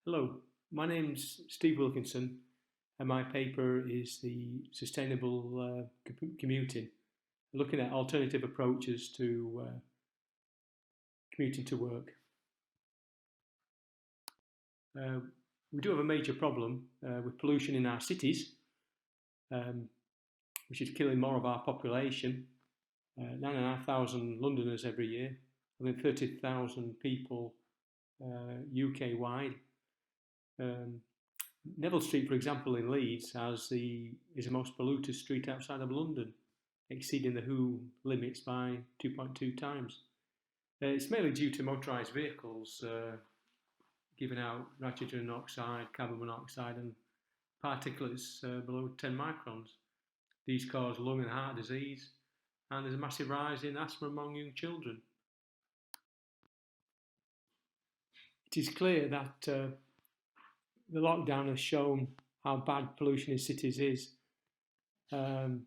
Hello, my name's Steve Wilkinson, and my paper is the Sustainable Commuting, looking at alternative approaches to commuting to work. We do have a major problem with pollution in our cities, which is killing more of our population. 9,500 Londoners every year, and then 30,000 people UK-wide. Neville Street, for example, in Leeds, is the most polluted street outside of London, exceeding the WHO limits by 2.2 times. It's mainly due to motorised vehicles giving out nitrogen oxide, carbon monoxide, and particulates below 10 microns. These cause lung and heart disease, and there's a massive rise in asthma among young children. It is clear that the lockdown has shown how bad pollution in cities is. Looking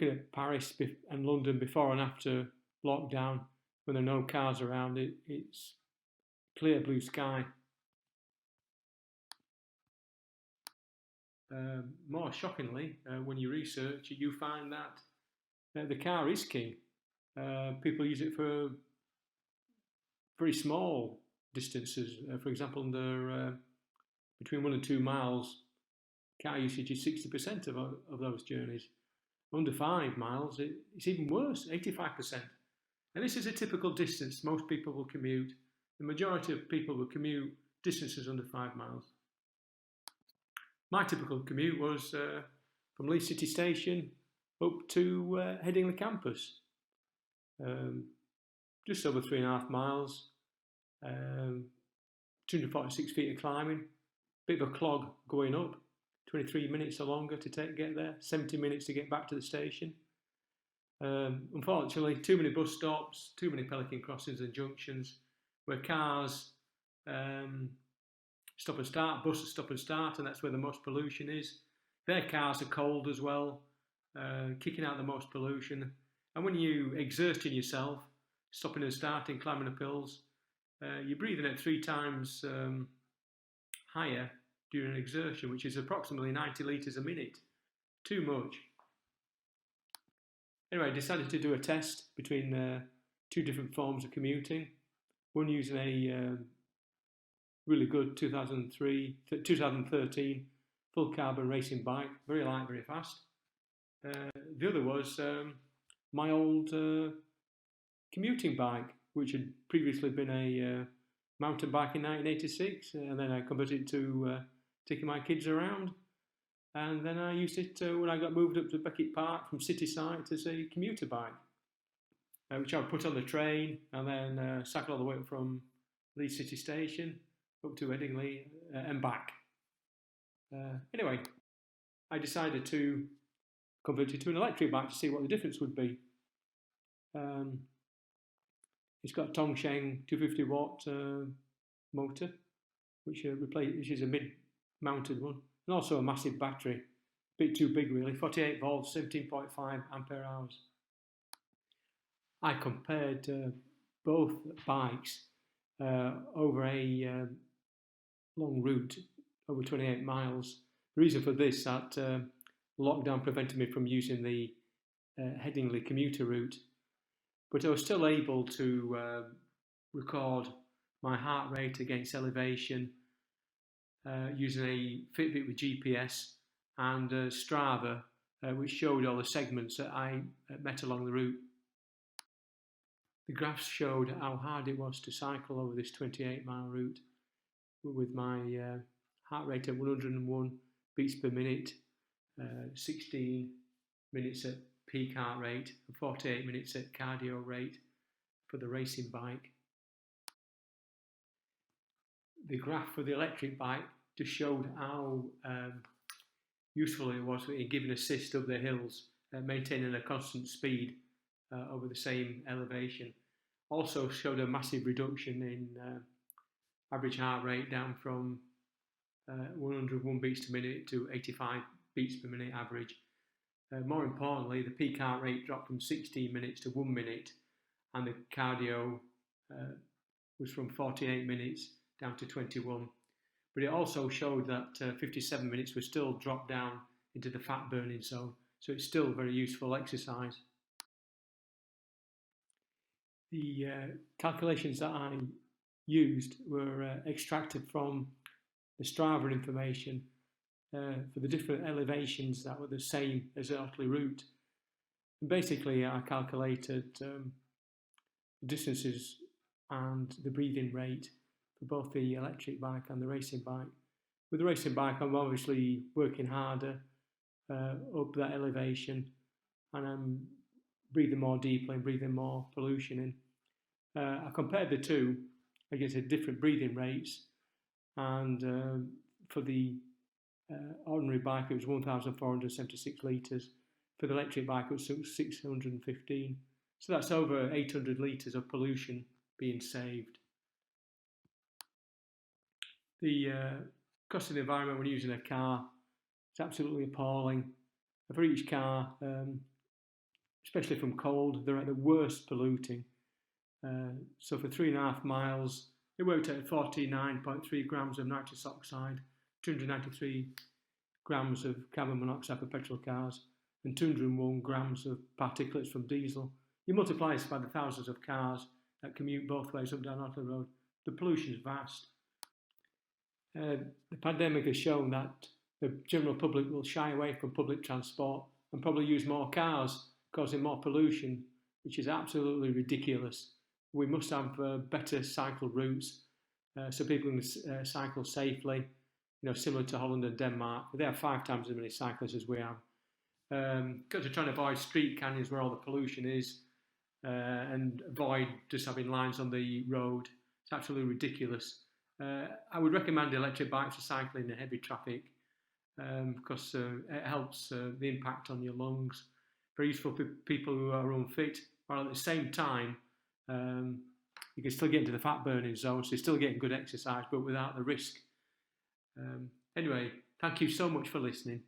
at Paris and London before and after lockdown, when there are no cars around, it's clear blue sky. More shockingly, when you research, you find that the car is king. People use it for very small distances. For example, between 1 and 2 miles, car usage is 60% of those journeys. Under 5 miles, it's even worse, 85%. And this is a typical distance most people will commute. The majority of people will commute distances under 5 miles. My typical commute was from Leeds City Station up to Headingley campus. Just over 3.5 miles, 246 feet of climbing, bit of a clog going up, 23 minutes or longer to get there, 70 minutes to get back to the station. Unfortunately, too many bus stops, too many pelican crossings and junctions where cars stop and start, buses stop and start, and that's where the most pollution is. Their cars are cold as well, kicking out the most pollution. And when you exerting yourself, stopping and starting, climbing up hills, you're breathing at 3 times higher during exertion, which is approximately 90 litres a minute. Too much. Anyway, I decided to do a test between 2 different forms of commuting. One using a really good 2013 full carbon racing bike, very light, very fast. The other was my old commuting bike, which had previously been a mountain bike in 1986, and then I converted it to taking my kids around, and then I used it when I got moved up to Beckett Park from Cityside as a commuter bike, which I would put on the train and then cycle all the way up from Leeds City Station up to Headingley and back. Anyway, I decided to convert it to an electric bike to see what the difference would be. It's got a Tongsheng 250 watt motor, which is a mid-mounted one, and also a massive battery, a bit too big really, 48 volts, 17.5 ampere hours. I compared both bikes over a long route, over 28 miles. The reason for this, that lockdown prevented me from using the Headingley commuter route, but I was still able to record my heart rate against elevation using a FitBit with GPS and Strava, which showed all the segments that I met along the route. The graphs showed how hard it was to cycle over this 28-mile route with my heart rate at 101 beats per minute, 16 minutes at peak heart rate, and 48 minutes at cardio rate for the racing bike. The graph for the electric bike just showed how useful it was in giving assist up the hills, maintaining a constant speed over the same elevation. Also showed a massive reduction in average heart rate, down from 101 beats per minute to 85 beats per minute average. More importantly, the peak heart rate dropped from 16 minutes to 1 minute, and the cardio was from 48 minutes down to 21. But it also showed that 57 minutes was still dropped down into the fat burning zone. So it's still very useful exercise. The calculations that I used were extracted from the Strava information for the different elevations that were the same as the Otley route. And basically, I calculated the distances and the breathing rate for both the electric bike and the racing bike. With the racing bike, I'm obviously working harder up that elevation, and I'm breathing more deeply and breathing more pollution in. I compared the two against different breathing rates, and for the ordinary bike it was 1,476 litres. For the electric bike it was 615. So that's over 800 litres of pollution being saved. The cost of the environment when using a car is absolutely appalling. For each car, especially from cold, they're at the worst polluting. So for 3.5 miles, it worked at 49.3 grams of nitrous oxide, 293 grams of carbon monoxide for petrol cars, and 201 grams of particulates from diesel. You multiply this by the thousands of cars that commute both ways up down Otley Road. The pollution is vast. The pandemic has shown that the general public will shy away from public transport and probably use more cars, causing more pollution, which is absolutely ridiculous. We must have better cycle routes so people can cycle safely, similar to Holland and Denmark. They have 5 times as many cyclists as we have. Because they're trying to avoid street canyons where all the pollution is and avoid just having lines on the road. It's absolutely ridiculous. I would recommend electric bikes for cycling in heavy traffic because it helps the impact on your lungs. Very useful for people who are unfit, while at the same time you can still get into the fat burning zone, so you're still getting good exercise but without the risk. Anyway, thank you so much for listening.